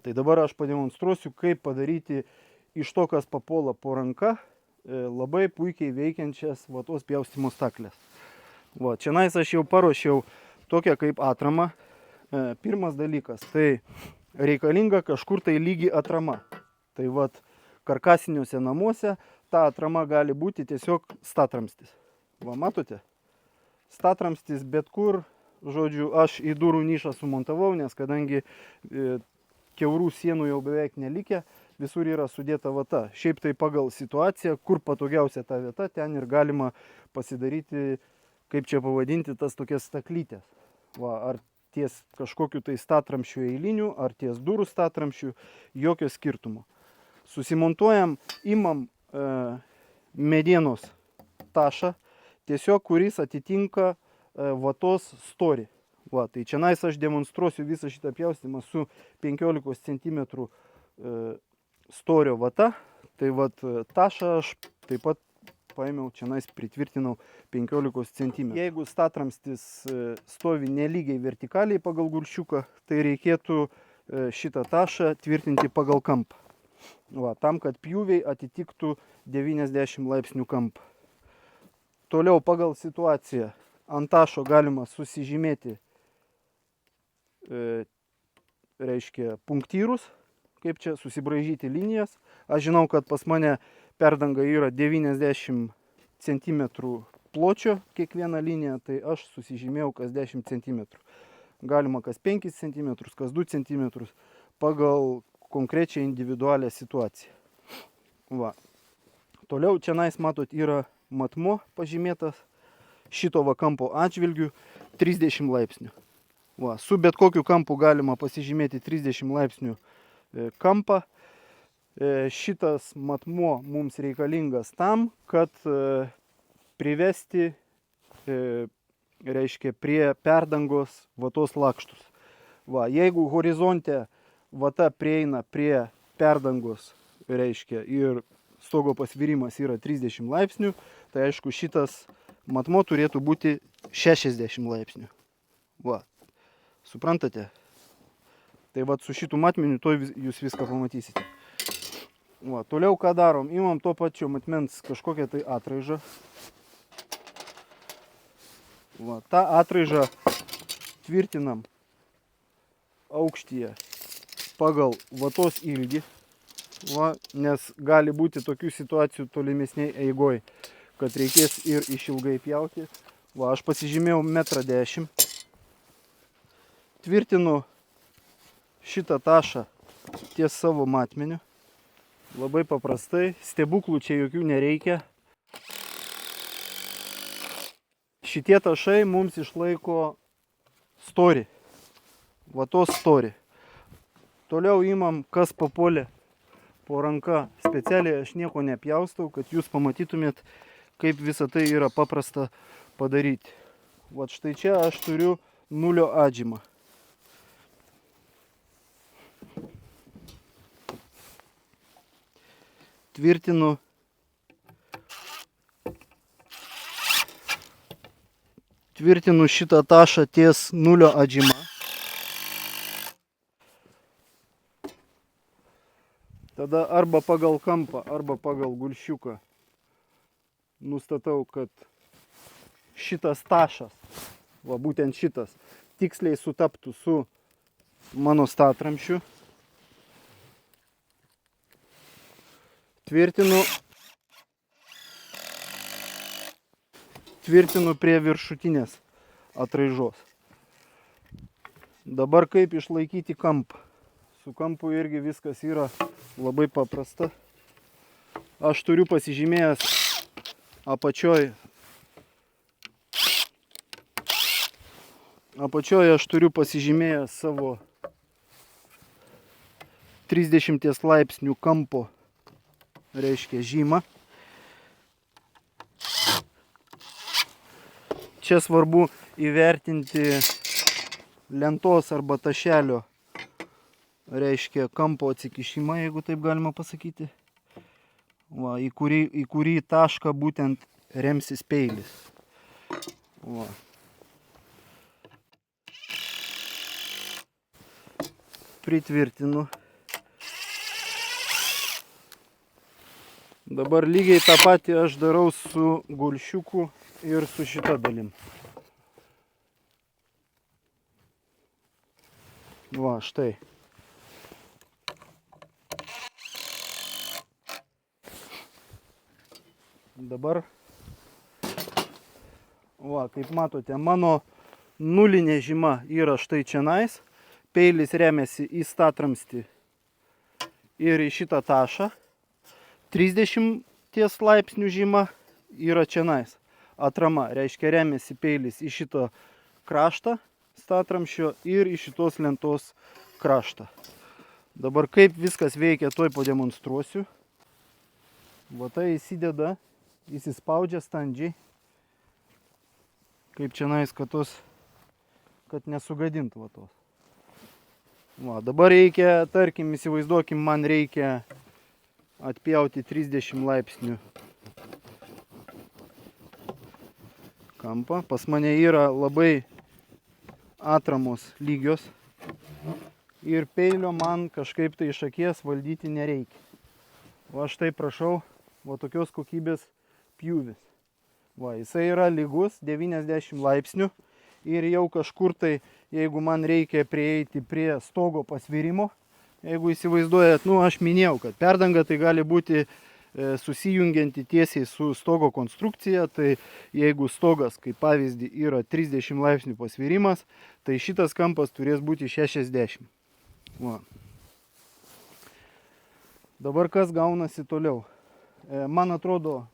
Tai dabar aš pademonstruosiu, kaip padaryti iš to, kas papuola po ranka, labai puikiai veikiančias vatos pjaustymo staklės. Va, čianais aš jau paruošiau tokią kaip atramą. Pirmas dalykas, tai reikalinga kažkur tai lygi atrama. Tai vat karkasiniuose namuose ta atrama gali būti tiesiog statramstis. Va, matote? Statramstis bet kur, žodžiu, aš į durų nišą sumontavau, nes kadangi kiaurų sienų jau beveik nelikę, visur yra sudėta vata. Šiaip tai pagal situaciją, kur patogiausia ta vieta, ten ir galima pasidaryti, kaip čia pavadinti, tas tokias staklytės. Va, ar ties kažkokiu tai statramščių eilinių, ar ties durų statramščių, jokio skirtumo. Susimontuojam, imam medienos tašą, tiesiog kuris atitinka vatos storį. Va, tai čianais aš demonstruosiu visą šitą pjaustymą su 15 cm storio vata. Tai vat tašą aš taip pat paėmiau, čianais pritvirtinau 15 cm. Jeigu statramstis stovi nelygiai vertikaliai pagal gulščiuką, tai reikėtų šitą tašą tvirtinti pagal kampą. Va, tam, kad pjūviai atitiktų 90 laipsnių kampą. Toliau pagal situaciją ant tašo galima susižymėti reiškia punktyrus, kaip čia susibraižyti linijas. Aš žinau, kad pas mane perdanga yra 90 cm pločio kiekviena linija, tai aš susižymėjau kas 10 cm. Galima kas 5 cm, kas 2 cm pagal konkrečią individualią situaciją. Va. Toliau čianais matot yra matmuo pažymėtas šito va kampo atžvilgių 30 laipsnių. Va, su bet kokiu kampu galima pasižymėti 30 laipsnių kampą. Šitas matmuo mums reikalingas tam, kad privesti reiškia, prie perdangos vatos lakštus. Va, jeigu horizonte vata prieina prie perdangos, reiškia, ir stogo pasvirimas yra 30 laipsnių, tai aišku šitas matmuo turėtų būti 60 laipsnių. Va. Suprantate? Tai vat su šitų matmeniu to jūs viską pamatysite. Va, toliau ką darom? Imam to pačio matmens kažkokią tai atraižą. Va, tą atraižą tvirtinam aukštyje pagal vatos ilgį. Va, nes gali būti tokių situacijų tolimesniai eigoj, kad reikės ir išilgai pjauti. Va, aš pasižymėjau 1,10 m. Tvirtinu šitą tašą ties savo matmeniu. Labai paprastai, stebuklų čia jokių nereikia. Šitie tašai mums išlaiko storį, vatos storį. Toliau imam, kas papuolė po ranka. Specialiai aš nieko nepjaustau, kad jūs pamatytumėt, kaip visą tai yra paprasta padaryti. Vat štai čia aš turiu nulio atžymą. Tvirtinu šitą tašą ties nulio atžyma. Tada arba pagal kampą, arba pagal gulščiuką nustatau, kad šitas tašas, va būtent šitas, tiksliai sutaptų su mano statramščiu. Tvirtinu prie viršutinės atraižos. Dabar kaip išlaikyti kampą? Su kampu irgi viskas yra labai paprasta. Aš turiu pasižymėjęs apačioj aš turiu pasižymėjęs savo 30 laipsnių kampo, reiškia, žymą. Čia svarbu įvertinti lentos arba tašelio, reiškia, kampo atsikišimą, jeigu taip galima pasakyti. Va, į kurį tašką būtent remsis peilis. Va. Pritvirtinu Dabar lygiai tą patį aš darau su gulšiuku ir su šita dalim. Va, štai. Dabar, va, kaip matote, mano nulinė žyma yra štai čianais. Peilis remiasi į statramstį ir į šitą tašą. 30 laipsnių žyma yra čianais. Atrama, reiškia remiasi peilis į šitą kraštą statramščio ir į šitos lentos kraštą. Dabar kaip viskas veikia, tuoj pademonstruosiu. Va tai įsideda, įsispaudžia standžiai. Kaip čianais, kad nesugadintų va tos. Va, dabar reikia, tarkim, įsivaizduokim, man reikia atpjauti 30 laipsnių kampą. Pas mane yra labai atramos lygios ir peilio man kažkaip tai iš akies valdyti nereikia. Va štai prašau, va tokios kokybės pjūvis. Va, jisai yra lygus 90 laipsnių ir jau kažkur tai, jeigu man reikia prieiti prie stogo pasvirimo, jeigu įsivaizduojat, aš minėjau, kad perdanga tai gali būti susijungianti tiesiai su stogo konstrukcija, tai jeigu stogas, kaip pavyzdį, yra 30 laipsnių pasvirimas, tai šitas kampas turės būti 60. Va. Dabar kas gaunasi toliau? Man atrodo,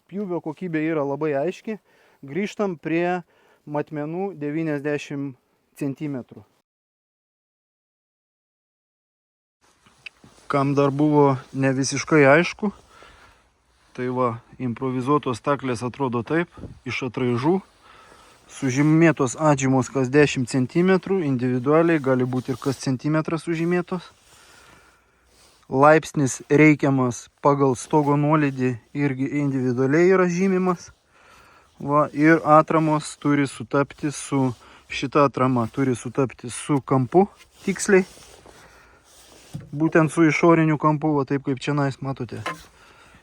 pjūvio kokybė yra labai aiški. Grįžtam prie matmenų 90 cm. Kam dar buvo ne visiškai aišku, tai va, improvizuotos staklės atrodo taip, iš atraižų, sužymėtos atžymos kas 10 cm, individualiai gali būti ir kas centimetras sužymėtos. Laipsnis reikiamas pagal stogo nuolydį irgi individualiai yra žymimas. Va, ir atramos turi sutapti su, šita atrama turi sutapti su kampu tiksliai. Būtent su išoriniu kampu, va taip kaip čianais matote.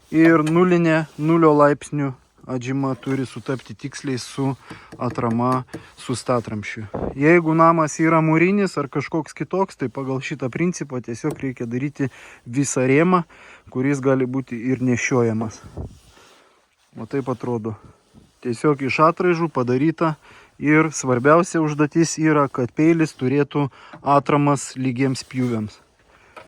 Ir nulio laipsnių atžyma turi sutapti tiksliai su atrama, su statramščiu. Jeigu namas yra mūrinis ar kažkoks kitoks, tai pagal šitą principą tiesiog reikia daryti visą rėmą, kuris gali būti ir nešiojamas. O taip atrodo. Tiesiog iš atraižų padaryta ir svarbiausia užduotis yra, kad peilis turėtų atramas lygiems pjūviams.